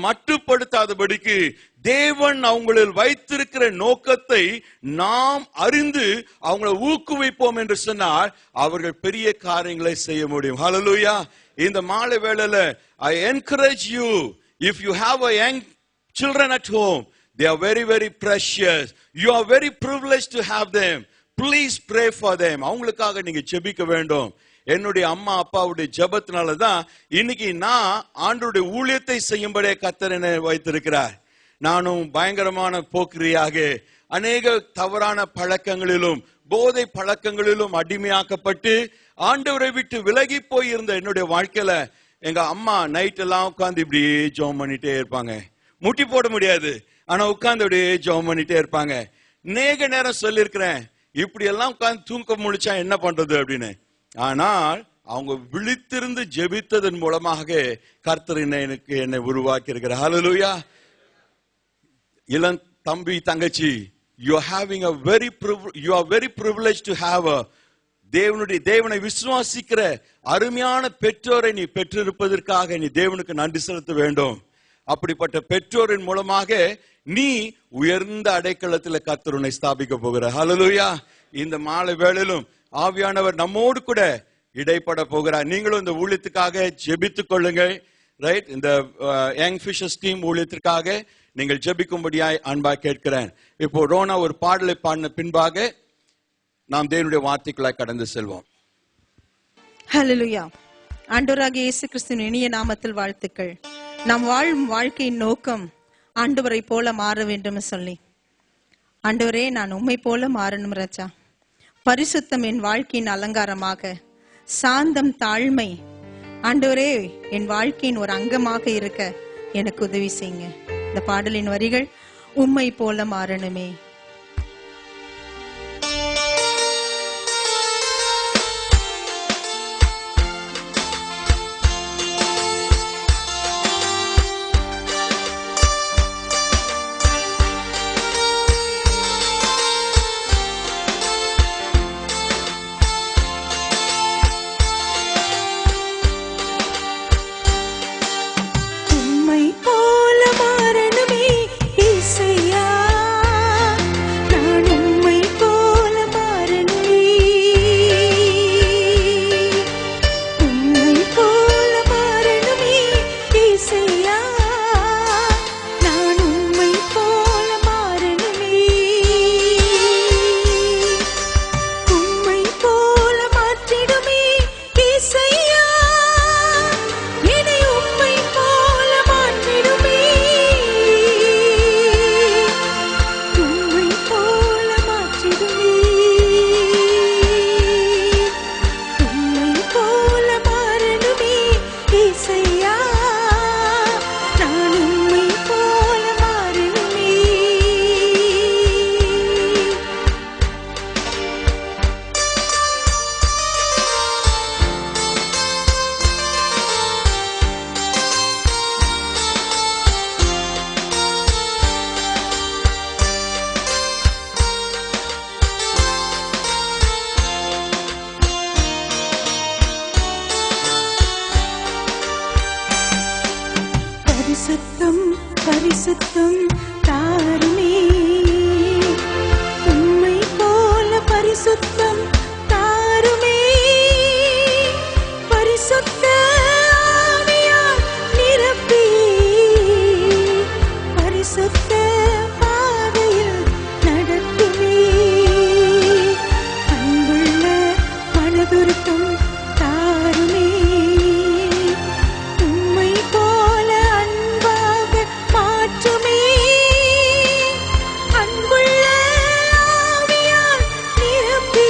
மட்டுப்படுத்தாதபடிக்கு தேவன் அவங்களில் வைத்திருக்கிற நோக்கத்தை நாம் அறிந்து அவங்களை ஊக்குவிப்போம் என்று சொன்னால் அவர்கள் பெரிய காரியங்களை செய்ய முடியும். ஹல்லேலூயா. இந்த மாலை வேளையில I encourage you, if you have a young children at home, they are very very precious. You are very privileged to have them. Please pray for them. அவங்களுக்காக நீங்க ஜெபிக்க வேண்டும். என்னுடைய அம்மா அப்பாவுடைய ஜெபத்தினாலதான் இன்னைக்கு நான் ஆண்டவருடைய ஊழியத்தை செய்யும்படியே கர்த்தர் என்னை வைத்திருக்கிறார். நானும் பயங்கரமான போக்கிரியாக அநேக தவறான பழக்கங்களிலும் போதை பழக்கங்களிலும் அடிமையாக்கப்பட்டு ஆண்டவரை விட்டு விலகி போயிருந்த என்னுடைய வாழ்க்கையில எங்க அம்மா நைட் எல்லாம் உட்கார்ந்து இப்படியே ஜெபம் பண்ணிட்டே இருப்பாங்க. முட்டி போட முடியாது, ஆனா உட்கார்ந்து அப்படியே ஜெபம் பண்ணிட்டே இருப்பாங்க. அநேக நேரம் சொல்லியிருக்கிறேன், இப்படி எல்லாம் உட்கார்ந்து தூக்க முடிச்சா என்ன பண்றது அப்படின்னு. ஆனால் அவங்க விழித்திருந்து ஜெபித்ததன் மூலமாக கர்த்தர் என்னை உருவாக்கி இருக்கிறார். ஹல்லேலூயா. இளம் தம்பி தங்கச்சி, you are very privileged to have a தேவனை விசுவாசிக்கிற அருமையான பெற்றோரை நீ பெற்றிருப்பதற்காக நீ தேவனுக்கு நன்றி செலுத்த வேண்டும். அப்படிப்பட்ட பெற்றோரின் மூலமாக நீ உயர்ந்த அடைக்கலத்தில் கர்த்தர் உன்னை ஸ்தாபிக்க போகிறார். ஹல்லேலூயா. இந்த மாலை வேளையிலும் ஆவியானவர் நம்மோடு கூட இடைப்பட போகிறார். நீங்களும் இந்த ஊழியத்துக்காக ஜெபித்துக் கொள்ளுங்கள். ரைட். இந்த யங் ஃபிஷர்ஸ் டீம் ஊழியத்திற்காக நீங்கள் ஜெபிக்கும்படியாய் அன்பா கேட்கிறேன். இப்போ ரோனா ஒரு பாடலை பாடின பின்பாக நாம் தேவனுடைய வார்த்தைக்குள்ளாய் கடந்து செல்வோம். ஹல்லேலூயா. ஆண்டவராகிய இயேசு கிறிஸ்துவின் இனிய நாமத்தில் வாழ்த்துக்கள். நாம் வாழும் வாழ்க்கையின் நோக்கம் ஆண்டவரை போல மாற வேண்டும் சொல்லி, ஆண்டவரே நான் உம்மை போல மாறணும் ராஜா. பரிசுத்தம் என் வாழ்க்கையின் அலங்காரமாக, சாந்தம் தாழ்மை ஆண்டவரே என் வாழ்க்கையின் ஒரு அங்கமாக இருக்க எனக்கு உதவி செய்யுங்க. இந்த பாடலின் வரிகள், உம்மை போல மாறணுமே. பரிசுத்தம் தாருமே, உம்மை போல பரிசுத்தம் தாருமே. பரிசுத்த ஆவியால் நிரப்பி பரிசுத்த பாதையில் நடத்துமே. அன்புள்ள மனதுருக்கம் தாருமே, உம்மை போல அன்பாக மாற்றுமே. அன்புள்ள ஆவியால் நிரப்பி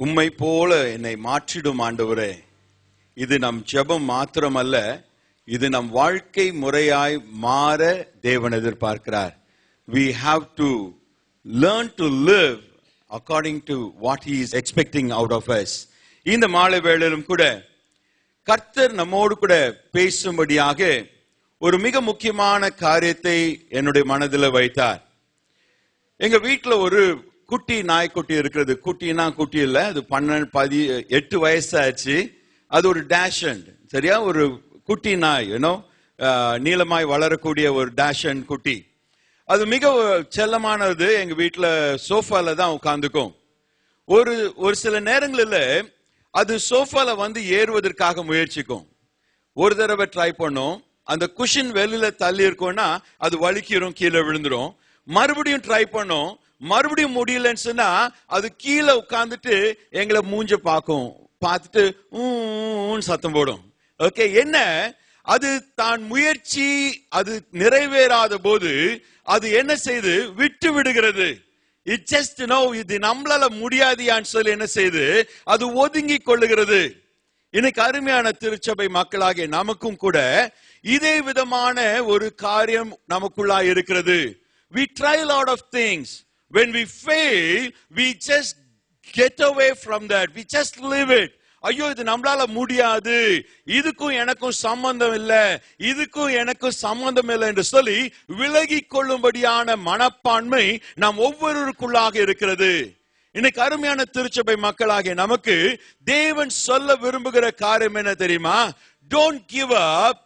உம்மை போல என்னை மாற்றிடும் ஆண்டவரே. இது நம் ஜெபம் மாத்திரமல்ல, இது நம் வாழ்க்கை முறையாய் மாற தேவன் எதிர்பார்க்கிறார். We have to learn to live according to what he is expecting out of us. இந்த மாலை வேளையிலும் கூட கர்த்தர் நம்மோடு கூட பேசும்படியாக ஒரு மிக முக்கியமான காரியத்தை என்னுடைய மனதில் வைத்தார். எங்க வீட்டுல ஒரு குட்டி நாய்க்குட்டி இருக்கிறது. குட்டினா குட்டி இல்ல, அது 8 வயசாச்சு. அது ஒரு டேஷண்ட், சரியா, ஒரு குட்டி நாய், நீளமாய் வளரக்கூடிய ஒரு டேஷண்ட் குட்டி. அது மிக செல்லமானது. எங்க வீட்டுல சோஃபால தான் உட்கார்ந்துக்கும். ஒரு சில நேரங்களில் அது சோஃபால வந்து ஏறுவதற்காக முயற்சிக்கும். ஒரு தடவை ட்ரை பண்ணும், அந்த குஷன் வெளியில தள்ளி இருக்கும்னா அது வலிக்கிறோம், கீழே விழுந்துரும். மறுபடியும் ட்ரை பண்ணும், மறுபடியும் முடியலன்னு சொன்னா அது கீழே உட்கார்ந்துட்டு எங்களை மூஞ்ச பார்க்கும். பார்த்துட்டு சத்தம் போடும். ஓகே, என்ன அது தான் முயற்சி அது நிறைவேறாத போது அது என்ன செய்து விட்டு விடுகிறது. இட் ஜஸ்ட் இது நம்மளால முடியாதியான்னு சொல்லி என்ன செய்து அது ஒதுங்கி கொள்ளுகிறது. இன்னைக்கு அருமையான திருச்சபை மக்களாகிய நமக்கும் கூட இதே விதமான ஒரு காரியம் நமக்குள்ளா இருக்கிறது. We try a lot of things. When we fail, we just get away from that. We just leave it. ஐயோ, இது நம்மளால முடியாது, இதுக்கும் எனக்கும் சம்பந்தம் இல்லை, இதுக்கும் எனக்கும் சம்பந்தம் இல்லை என்று சொல்லி விலகி கொள்ளும்படியான மனப்பான்மை நாம் ஒவ்வொருவருக்குள்ளாக இருக்கிறது. இன்னைக்கு அருமையான திருச்சபை மக்களாகிய நமக்கு தேவன் சொல்ல விரும்புகிற காரியம் என்ன தெரியுமா? Don't give up.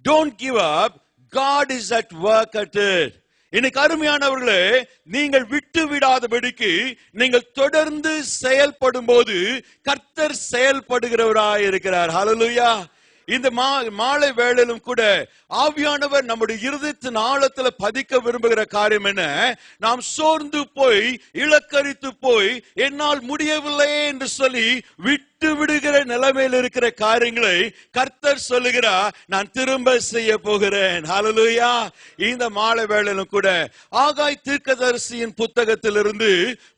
Don't give up. God is at work at it. இன்னைக்கு அருமையானவர்களே, நீங்கள் விட்டு விடாதபடிக்கு நீங்கள் தொடர்ந்து செயல்படும் போது கர்த்தர் செயல்படுகிறவராய் இருக்கிறார். ஹல்லேலூயா. இந்த மாலை வேளையிலும் கூட ஆவியானவர் நம்முடைய இருதயத்தின் ஆழத்துல பதிக்க விரும்புகிற காரியம் என்ன? நாம் சோர்ந்து போய் இலக்கரித்து போய் என்னால் முடியவில்லை என்று சொல்லி விட்டு விடுகிற நிலைமையில் இருக்கிற காரியங்களை கர்த்தர் சொல்லுகிறார், நான் திரும்ப செய்ய போகிறேன். ஹல்லேலூயா. இந்த மாலை வேளையிலும் கூட ஆகாய் தீர்க்கதரிசியின் புத்தகத்திலிருந்து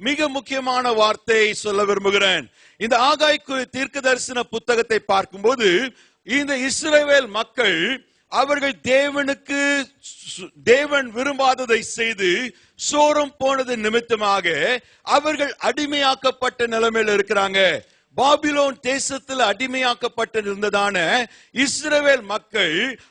மிக முக்கியமான வார்த்தையை சொல்ல விரும்புகிறேன். இந்த ஆகாய் தீர்க்கதரிசன புத்தகத்தை பார்க்கும்போது இந்த இஸ்ரவேல் மக்கள் அவர்கள் தேவன் விரும்பாததை செய்து சோரம் போனது நிமித்தமாக அவர்கள் அடிமையாக்கப்பட்ட நிலைமையில் இருக்கிறாங்க. பாபிலோன் தேசத்தில் அடிமையாக்கப்பட்டிருந்ததான இஸ்ரவேல் மக்கள்